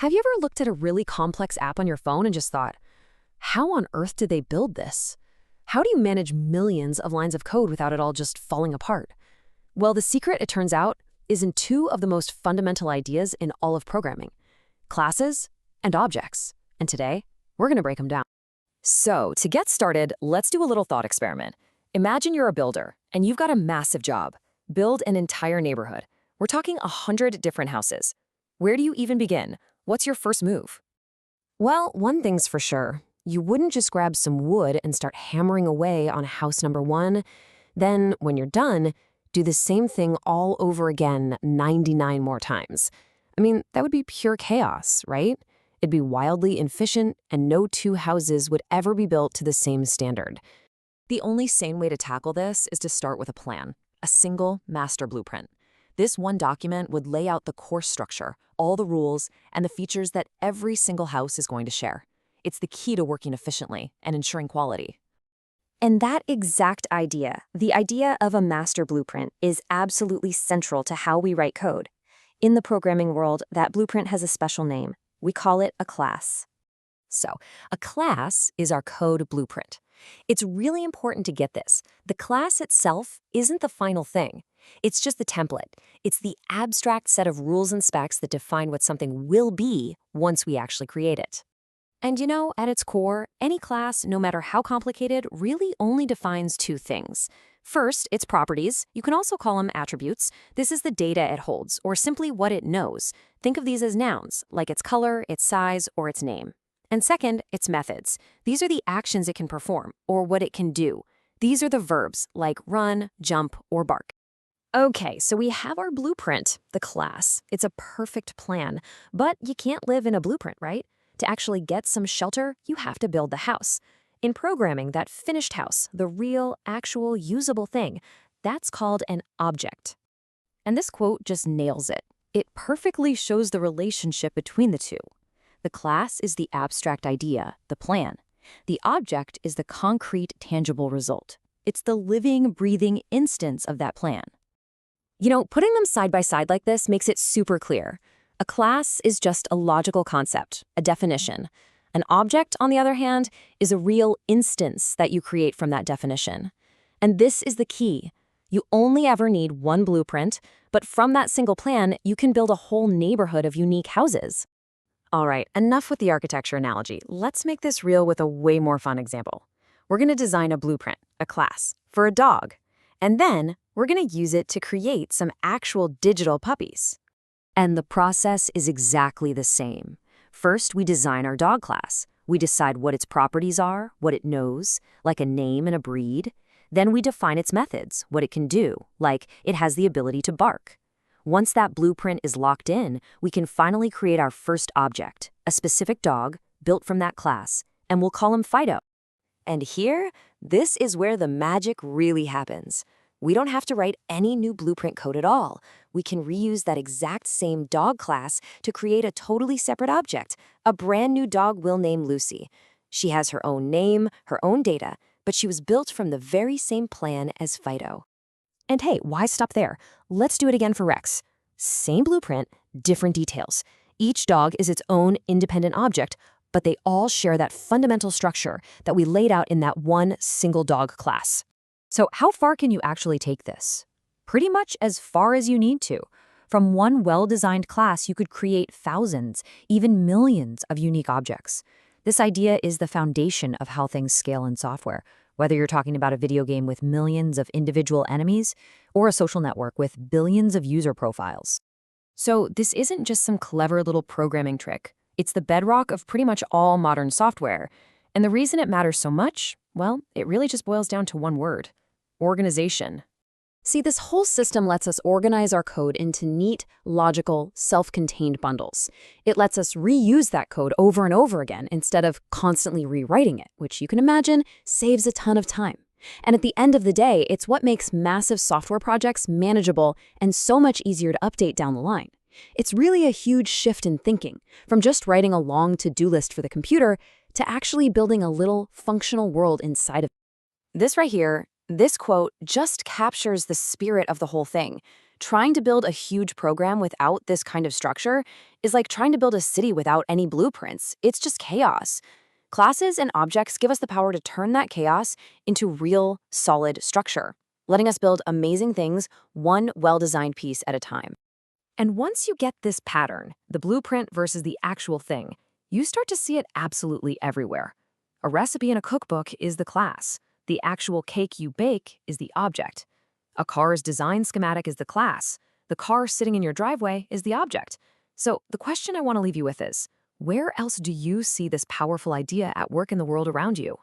Have you ever looked at a really complex app on your phone and just thought, how on earth did they build this? How do you manage millions of lines of code without it all just falling apart? Well, the secret, it turns out, is in two of the most fundamental ideas in all of programming: classes and objects. And today, we're going to break them down. So, to get started, let's do a little thought experiment. Imagine you're a builder, and you've got a massive job. Build an entire neighborhood. We're talking 100 different houses. Where do you even begin? What's your first move? Well, one thing's for sure. You wouldn't just grab some wood and start hammering away on house number 1. Then, when you're done, do the same thing all over again 99 more times. I mean, that would be pure chaos, right? It'd be wildly inefficient, and no two houses would ever be built to the same standard. The only sane way to tackle this is to start with a plan, a single master blueprint. This one document would lay out the course structure, all the rules, and the features that every single house is going to share. It's the key to working efficiently and ensuring quality. And that exact idea, the idea of a master blueprint, is absolutely central to how we write code. In the programming world, that blueprint has a special name. We call it a class. So, a class is our code blueprint. It's really important to get this. The class itself isn't the final thing. It's just the template. It's the abstract set of rules and specs that define what something will be once we actually create it. And you know, at its core, any class, no matter how complicated, really only defines two things. First, its properties. You can also call them attributes. This is the data it holds, or simply what it knows. Think of these as nouns, like its color, its size, or its name. And second, its methods. These are the actions it can perform, or what it can do. These are the verbs, like run, jump, or bark. Okay, so we have our blueprint, the class. It's a perfect plan, but you can't live in a blueprint, right? To actually get some shelter, you have to build the house. In programming, that finished house, the real, actual, usable thing, that's called an object. And this quote just nails it. It perfectly shows the relationship between the two. The class is the abstract idea, the plan. The object is the concrete, tangible result. It's the living, breathing instance of that plan. You know, putting them side by side like this makes it super clear. A class is just a logical concept, a definition. An object, on the other hand, is a real instance that you create from that definition. And this is the key. You only ever need one blueprint, but from that single plan, you can build a whole neighborhood of unique houses. All right, enough with the architecture analogy. Let's make this real with a way more fun example. We're going to design a blueprint, a class, for a dog. And then we're going to use it to create some actual digital puppies. And the process is exactly the same. First, we design our dog class. We decide what its properties are, what it knows, like a name and a breed. Then we define its methods, what it can do, like it has the ability to bark. Once that blueprint is locked in, we can finally create our first object, a specific dog built from that class, and we'll call him Fido. And here, this is where the magic really happens. We don't have to write any new blueprint code at all. We can reuse that exact same dog class to create a totally separate object. A brand new dog we'll name Lucy. She has her own name, her own data, but she was built from the very same plan as Fido. And hey, why stop there? Let's do it again for Rex. Same blueprint, different details. Each dog is its own independent object, but they all share that fundamental structure that we laid out in that one single dog class. So how far can you actually take this? Pretty much as far as you need to. From one well-designed class, you could create thousands, even millions of unique objects. This idea is the foundation of how things scale in software, whether you're talking about a video game with millions of individual enemies or a social network with billions of user profiles. So this isn't just some clever little programming trick. It's the bedrock of pretty much all modern software. And the reason it matters so much, well, it really just boils down to one word: organization. See, this whole system lets us organize our code into neat, logical, self-contained bundles. It lets us reuse that code over and over again instead of constantly rewriting it, which you can imagine saves a ton of time. And at the end of the day, it's what makes massive software projects manageable and so much easier to update down the line. It's really a huge shift in thinking, from just writing a long to-do list for the computer to actually building a little functional world inside of it. This right here, this quote just captures the spirit of the whole thing. Trying to build a huge program without this kind of structure is like trying to build a city without any blueprints. It's just chaos. Classes and objects give us the power to turn that chaos into real, solid structure, letting us build amazing things one well-designed piece at a time. And once you get this pattern, the blueprint versus the actual thing, you start to see it absolutely everywhere. A recipe in a cookbook is the class. The actual cake you bake is the object. A car's design schematic is the class. The car sitting in your driveway is the object. So the question I want to leave you with is, where else do you see this powerful idea at work in the world around you?